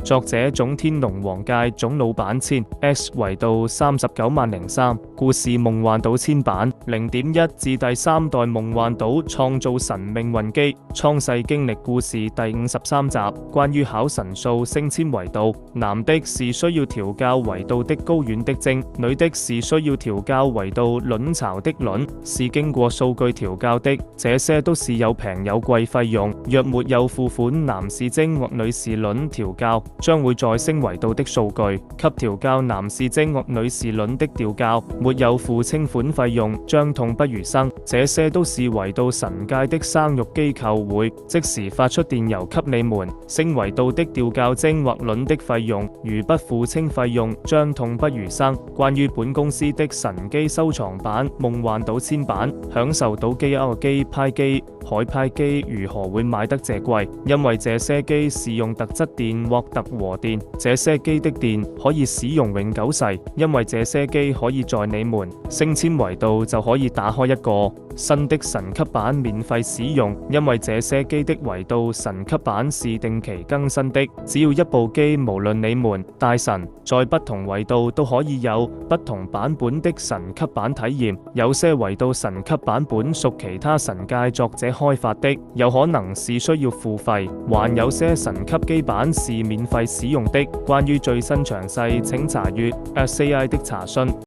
作者總天龍王界總老闆千 X 維度390303，故事夢幻島千版 0.1 至第3代夢幻島創造神命運機創世經歷故事第53集，關於考神數升遷維度，男的是需要調教維度的睾丸的精，女的是需要調教維度卵巢的卵，是經過數據調教的，這些都是有平有貴費用，若沒有付款男士精或女士卵調教，將會再升維度的數據，給調教男士精或女士卵的調教，沒有付清款費用，將痛不如生，這些都是維度神界的生育機構會即時發出電郵給你們，升維度的調教精或卵的費用，如不付清費用，將痛不如生。關於本公司的神機收藏版夢幻島千版，享受到機歐機、派機、海派機如何會買得這貴？因為這些機是用特質電或特和電，這些機的電可以使用永久世，因為這些機可以在你們升遷維度就可以打開一個新的神級版免費使用，因為這些機的維度神級版是定期更新的，只要一部機，無論你們大神在不同維度都可以有不同版本的神級版體驗，有些維度神級版本屬其他神界作者開發的，有可能是需要付費，還有些神級機版是免費使用的。關於最新詳細，請查閱 SAI 的查詢。